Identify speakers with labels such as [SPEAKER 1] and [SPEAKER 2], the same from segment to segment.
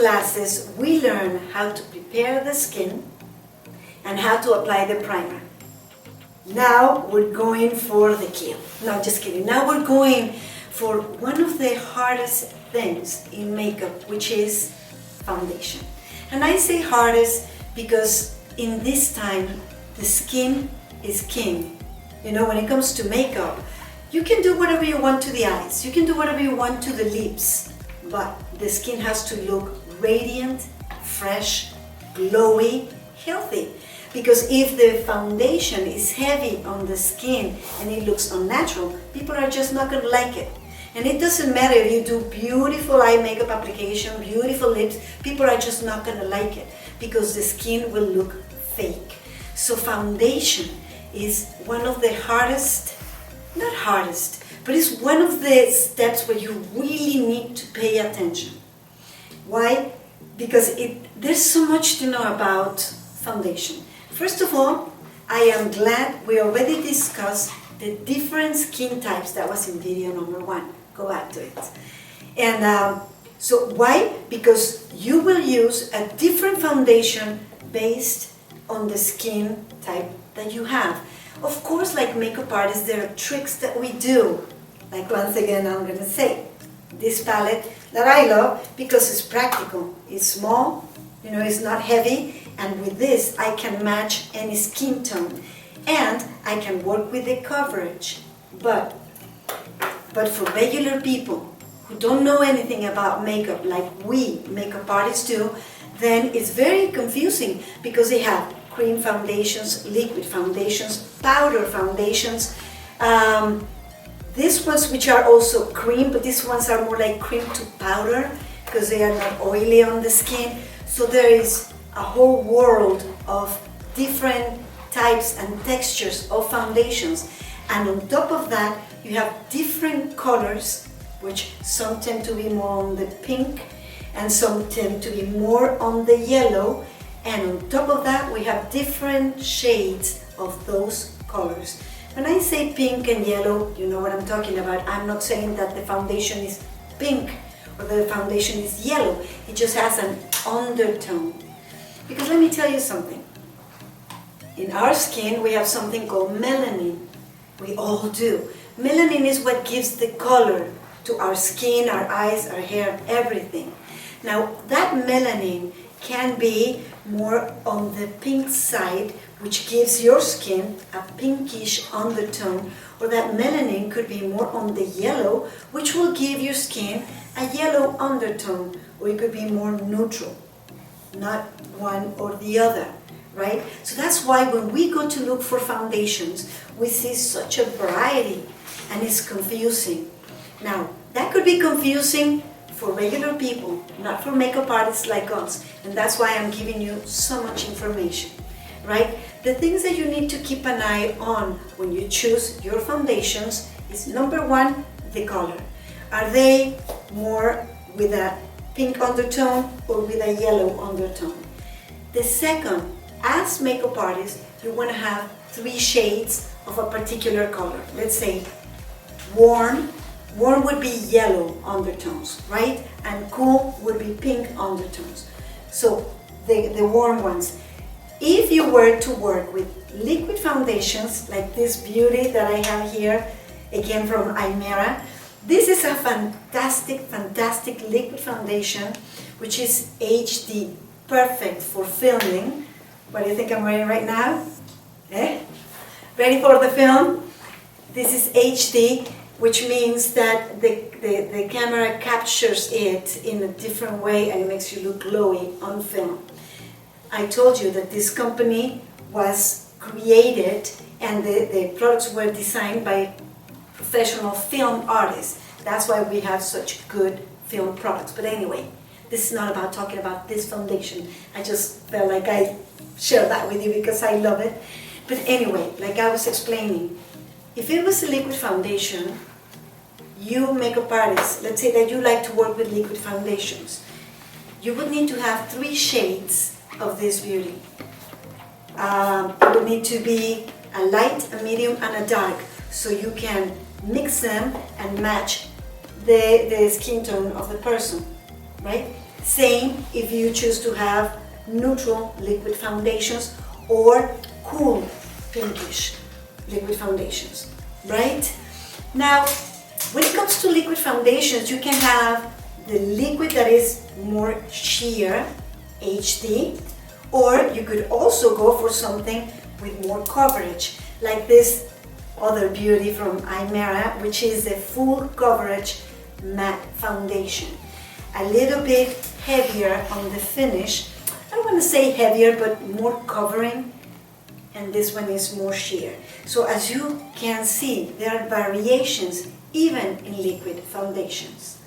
[SPEAKER 1] classes, we learn how to prepare the skin and how to apply the primer. Now we're going for the kill. No, just kidding. Now we're going for one of the hardest things in makeup, which is foundation. And I say hardest because in this time, the skin is king. You know, when it comes to makeup, you can do whatever you want to the eyes, you can do whatever you want to the lips, but the skin has to look radiant, fresh, glowy, healthy. Because if the foundation is heavy on the skin and it looks unnatural, people are just not going to like it. And it doesn't matter if you do beautiful eye makeup application, beautiful lips, people are just not going to like it because the skin will look fake. So foundation is one of the hardest, not hardest, but it's one of the steps where you really need to pay attention. Why? Because there's so much to know about foundation. First of all, I am glad we already discussed the different skin types. That was in video number 1. Go back to it. And so why? Because you will use a different foundation based on the skin type that you have. Of course, like makeup artists, there are tricks that we do. Like once again, I'm going to say, this palette that I love because it's practical. It's small, you know, it's not heavy. And with this, I can match any skin tone. And I can work with the coverage. But for regular people who don't know anything about makeup like we makeup artists do, then it's very confusing because they have cream foundations, liquid foundations, powder foundations. These ones which are also cream, but these ones are more like cream to powder because they are not oily on the skin. So there is a whole world of different types and textures of foundations. And on top of that, you have different colors, which some tend to be more on the pink and some tend to be more on the yellow. And on top of that, we have different shades of those colors. When I say pink and yellow, you know what I'm talking about. I'm not saying that the foundation is pink or the foundation is yellow. It just has an undertone. Because let me tell you something. In our skin, we have something called melanin. We all do. Melanin is what gives the color to our skin, our eyes, our hair, everything. Now, that melanin can be more on the pink side, which gives your skin a pinkish undertone, or that melanin could be more on the yellow, which will give your skin a yellow undertone, or it could be more neutral, not one or the other, right? So that's why when we go to look for foundations, we see such a variety, and it's confusing. Now, that could be confusing for regular people, not for makeup artists like us, and that's why I'm giving you so much information, right? The things that you need to keep an eye on when you choose your foundations is number 1, the color. Are they more with a pink undertone or with a yellow undertone? The second, as makeup artists, you want to have 3 shades of a particular color. Let's say warm would be yellow undertones, right? And cool would be pink undertones. So the warm ones. If you were to work with liquid foundations like this beauty that I have here, again from Aymera, this is a fantastic liquid foundation, which is HD, perfect for filming. What do you think I'm wearing right now? Ready for the film? This is HD, which means that the camera captures it in a different way and it makes you look glowy on film. I told you that this company was created and the products were designed by professional film artists. That's why we have such good film products. But anyway, this is not about talking about this foundation. I just felt like I share that with you because I love it. But anyway, like I was explaining, if it was a liquid foundation, you makeup artists, let's say that you like to work with liquid foundations, you would need to have 3 shades of this beauty. It would need to be a light, a medium, and a dark, so you can mix them and match the skin tone of the person, right? Same if you choose to have neutral liquid foundations or cool pinkish liquid foundations, right? Now, when it comes to liquid foundations, you can have the liquid that is more sheer, HD, or you could also go for something with more coverage, like this other beauty from Aymera, which is a full coverage matte foundation. A little bit heavier on the finish. I don't want to say heavier, but more covering, and this one is more sheer. So as you can see, there are variations even in liquid foundations.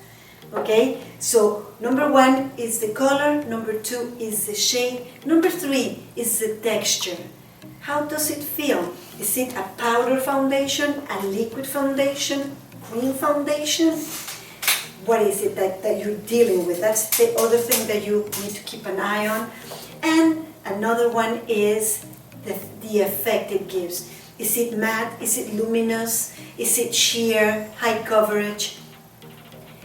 [SPEAKER 1] Okay, so number 1 is the color, number 2 is the shade, number 3 is the texture. How does it feel? Is it a powder foundation, a liquid foundation, cream foundation? What is it that you're dealing with? That's the other thing that you need to keep an eye on. And another one is the effect it gives. Is it matte? Is it luminous? Is it sheer, high coverage?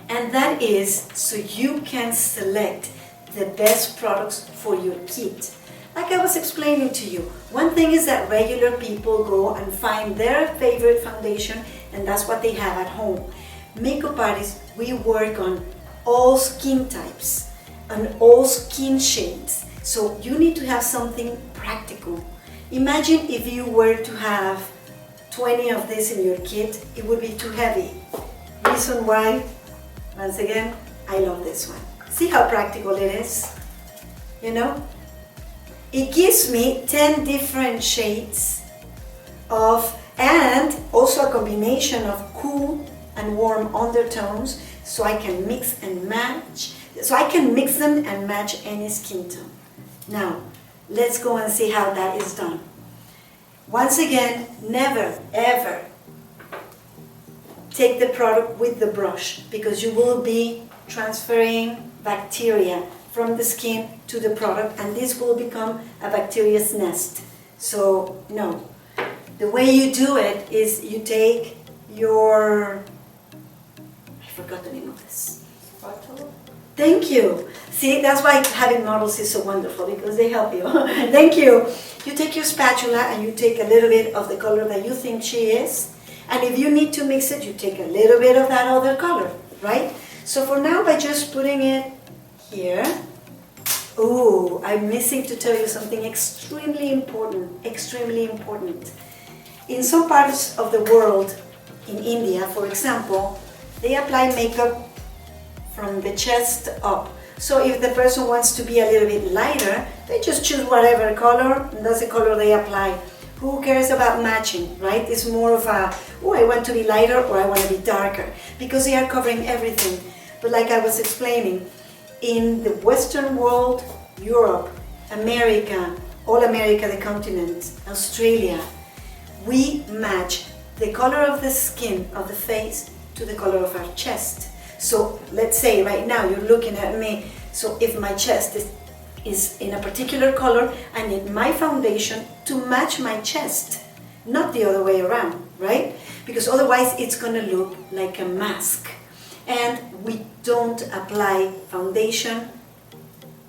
[SPEAKER 1] And that is so you can select the best products for your kit. Like I was explaining to you, one thing is that regular people go and find their favorite foundation and that's what they have at home. Makeup artists, we work on all skin types, on all skin shades. So you need to have something practical. Imagine if you were to have 20 of this in your kit, it would be too heavy. Reason why? Once again, I love this one. See how practical it is? You know? It gives me 10 different shades of, and also a combination of cool and warm undertones, so I can mix and match, so I can mix them and match any skin tone. Now, let's go and see how that is done. Once again, never ever take the product with the brush, because you will be transferring bacteria from the skin to the product, and this will become a bacteria's nest. So no. The way you do it is you take your, I forgot the name of this.
[SPEAKER 2] Spatula?
[SPEAKER 1] Thank you. See, that's why having models is so wonderful, because they help you. Thank you. You take your spatula and you take a little bit of the color that you think she is. And if you need to mix it, you take a little bit of that other color, right? So for now, by just putting it here, oh, I'm missing to tell you something extremely important, extremely important. In some parts of the world, in India, for example, they apply makeup from the chest up. So if the person wants to be a little bit lighter, they just choose whatever color, and that's the color they apply. Who cares about matching, right? It's more of a, oh, I want to be lighter or I want to be darker, because they are covering everything. But like I was explaining, in the Western world, Europe, America, all America, the continent, Australia, we match the color of the skin of the face to the color of our chest. So let's say right now you're looking at me, so if my chest is in a particular color, I need my foundation to match my chest, not the other way around, right? Because otherwise it's gonna look like a mask. And we don't apply foundation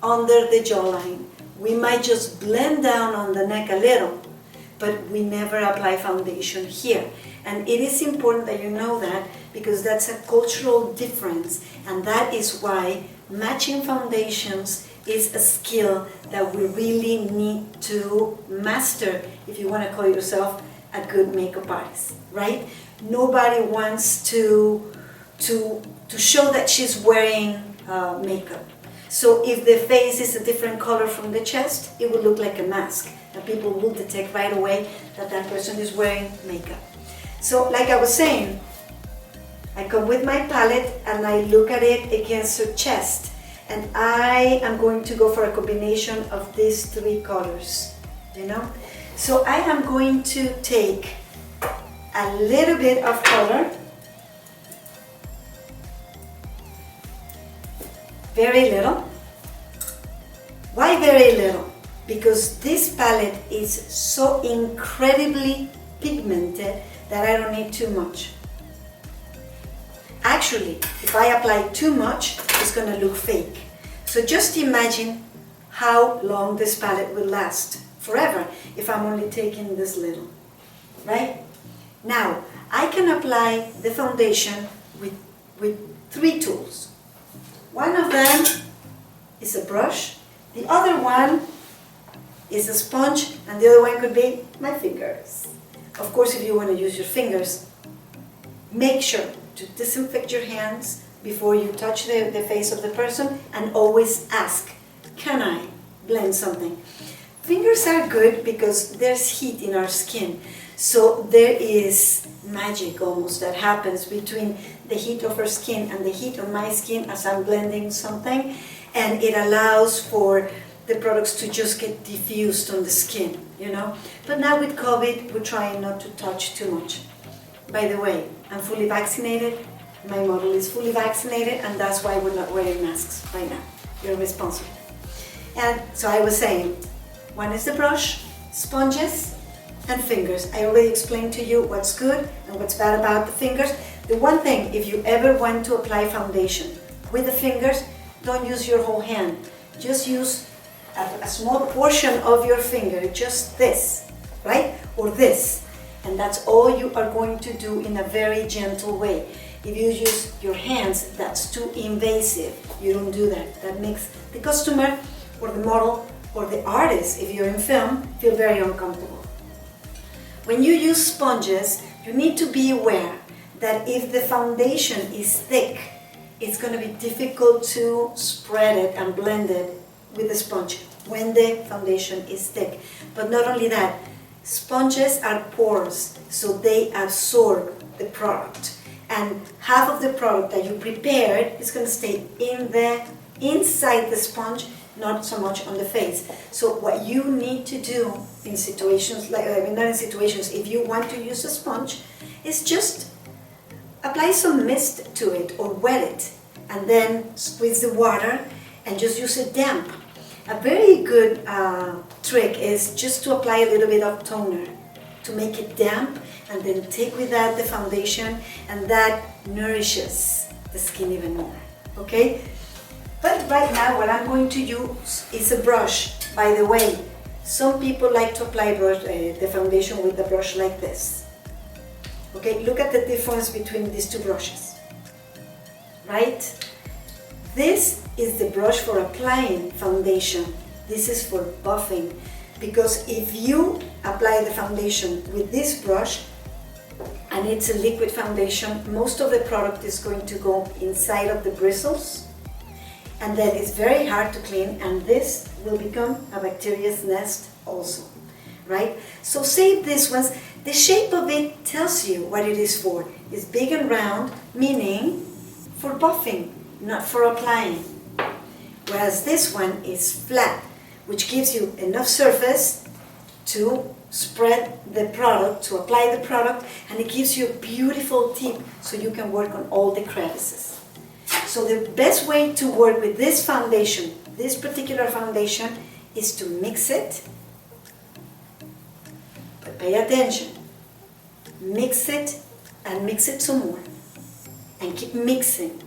[SPEAKER 1] under the jawline. We might just blend down on the neck a little, but we never apply foundation here. And it is important that you know that, because that's a cultural difference, and that is why matching foundations is a skill that we really need to master if you want to call yourself a good makeup artist, right? Nobody wants to show that she's wearing makeup. So if the face is a different color from the chest, it will look like a mask, and people will detect right away that that person is wearing makeup. So like I was saying, I come with my palette and I look at it against her chest, and I am going to go for a combination of these three colors, you know? So I am going to take a little bit of color, very little. Why very little? Because this palette is so incredibly pigmented that I don't need too much. Actually, if I apply too much, it's gonna look fake. So just imagine how long this palette will last. Forever, if I'm only taking this little, right? Now, I can apply the foundation with 3 tools. One of them is a brush, the other one is a sponge, and the other one could be my fingers. Of course, if you want to use your fingers, make sure to disinfect your hands before you touch the face of the person, and always ask, can I blend something? Fingers are good because there's heat in our skin, so there is magic almost that happens between the heat of our skin and the heat of my skin as I'm blending something, and it allows for the products to just get diffused on the skin, you know. But now with COVID, we're trying not to touch too much. By the way, I'm fully vaccinated, my model is fully vaccinated, and that's why we're not wearing masks right now. You're responsible. And so I was saying, one is the brush, sponges, and fingers. I already explained to you what's good and what's bad about the fingers. The one thing, if you ever want to apply foundation with the fingers, don't use your whole hand. Just use a small portion of your finger, just this, right? Or this. And that's all you are going to do in a very gentle way. If you use your hands, that's too invasive. You don't do that. That makes the customer or the model or the artist, if you're in film, feel very uncomfortable. When you use sponges, you need to be aware that if the foundation is thick, it's going to be difficult to spread it and blend it with the sponge when the foundation is thick. But not only that, sponges are porous, so they absorb the product. And half of the product that you prepared is going to stay inside the sponge, not so much on the face. So what you need to do in situations, not in situations, if you want to use a sponge, is just apply some mist to it or wet it, and then squeeze the water and just use it damp. A very good trick is just to apply a little bit of toner to make it damp, and then take with that the foundation, and that nourishes the skin even more, okay? But right now what I'm going to use is a brush. By the way, some people like to apply the foundation with the brush like this. Okay, look at the difference between these two brushes, right? This is the brush for applying foundation. This is for buffing, because if you apply the foundation with this brush, and it's a liquid foundation, most of the product is going to go inside of the bristles, and then it's very hard to clean, and this will become a bacteria's nest also, right? So save this one. The shape of it tells you what it is for. It's big and round, meaning for buffing, not for applying. Whereas this one is flat, which gives you enough surface to spread the product, to apply the product, and it gives you a beautiful tip so you can work on all the crevices. So the best way to work with this foundation, this particular foundation, is to mix it. But pay attention. Mix it and mix it some more. And keep mixing.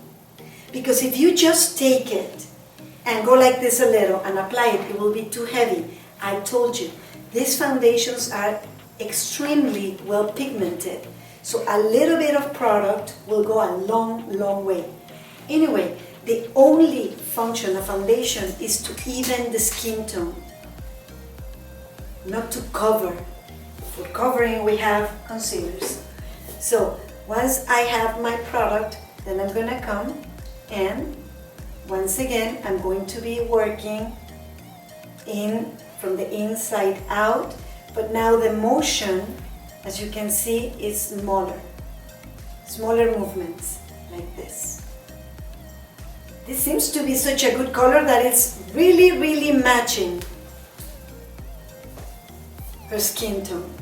[SPEAKER 1] Because if you just take it and go like this a little and apply it, it will be too heavy. I told you, these foundations are extremely well pigmented. So a little bit of product will go a long, long way. Anyway, the only function of foundation is to even the skin tone, not to cover. For covering, we have concealers. So once I have my product, then I'm going to come and once again, I'm going to be working from the inside out, but now the motion, as you can see, is smaller movements like this. This seems to be such a good color that it's really, really matching her skin tone.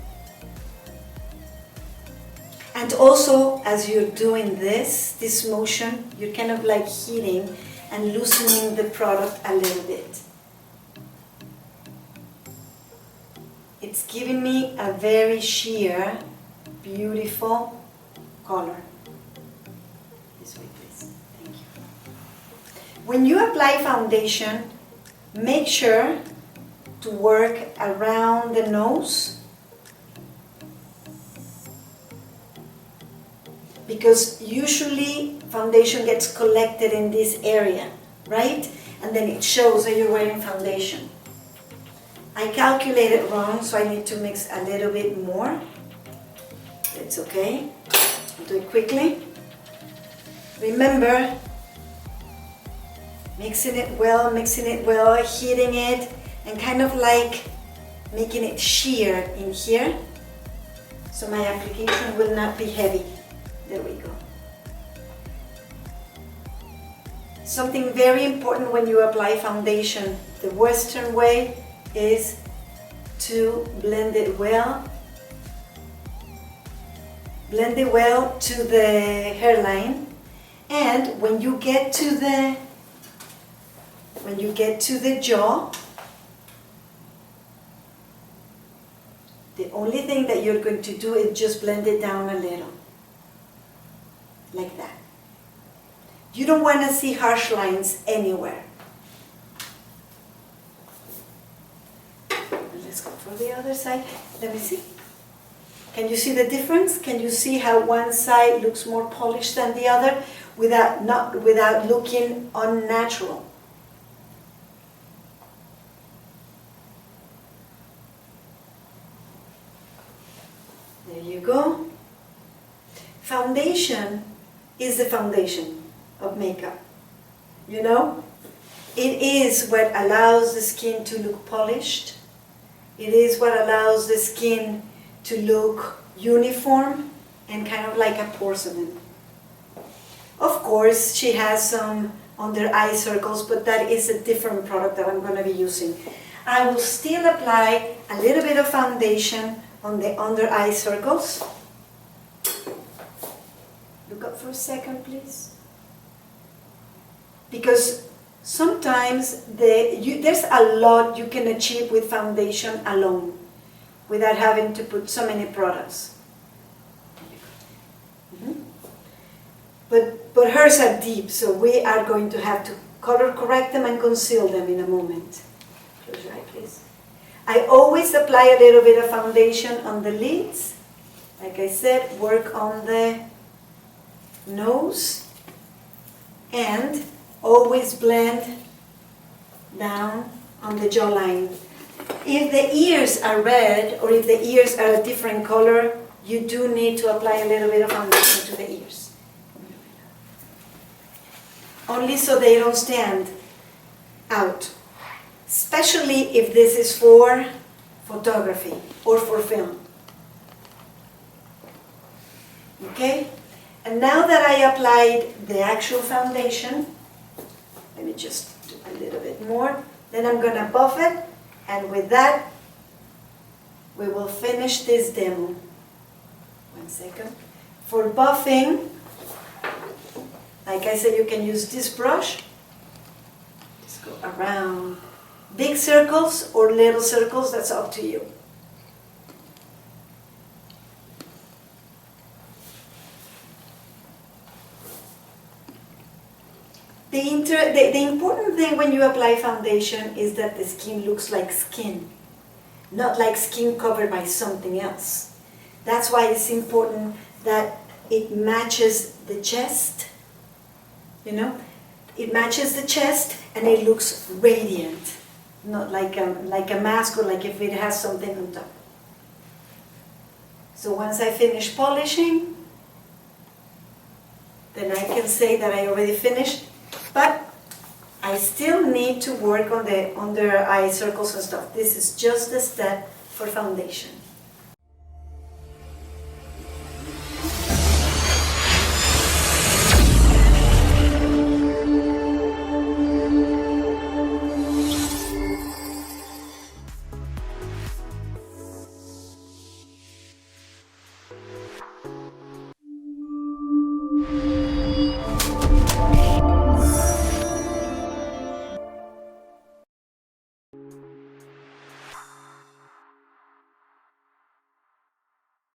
[SPEAKER 1] And also, as you're doing this motion, you're kind of like heating and loosening the product a little bit. It's giving me a very sheer, beautiful color. This way, please. Thank you. When you apply foundation, make sure to work around the nose, because usually foundation gets collected in this area, right? And then it shows that you're wearing foundation. I calculated wrong, so I need to mix a little bit more. It's okay. I'll do it quickly. Remember, mixing it well, heating it, and kind of like making it sheer in here, so my application will not be heavy. There we go. Something very important when you apply foundation, the Western way, is to blend it well. Blend it well to the hairline, and when you get to the jaw, the only thing that you're going to do is just blend it down a little, like that. You don't want to see harsh lines anywhere. Let's go for the other side. Let me see. Can you see the difference? Can you see how one side looks more polished than the other without looking unnatural? There you go. Foundation is the foundation of makeup. You know? It is what allows the skin to look polished. It is what allows the skin to look uniform and kind of like a porcelain. Of course, she has some under eye circles, but that is a different product that I'm going to be using. I will still apply a little bit of foundation on the under eye circles. Look up for a second, please. Because sometimes there's a lot you can achieve with foundation alone, without having to put so many products. But hers are deep, so we are going to have to color correct them and conceal them in a moment. Close your eye, please. I always apply a little bit of foundation on the lids. Like I said, work on the nose, and always blend down on the jawline. If the ears are red, or if the ears are a different color, you do need to apply a little bit of foundation to the ears. Only so they don't stand out. Especially if this is for photography or for film. Okay? And now that I applied the actual foundation, let me just do a little bit more. Then I'm going to buff it. And with that, we will finish this demo. 1 second. For buffing, like I said, you can use this brush. Just go around. Big circles or little circles, that's up to you. The important thing when you apply foundation is that the skin looks like skin, not like skin covered by something else. That's why it's important that it matches the chest, you know? It matches the chest and it looks radiant, not like a mask or like if it has something on top. So once I finish polishing, then I can say that I already finished. But I still need to work on the under eye circles and stuff. This is just a step for foundation.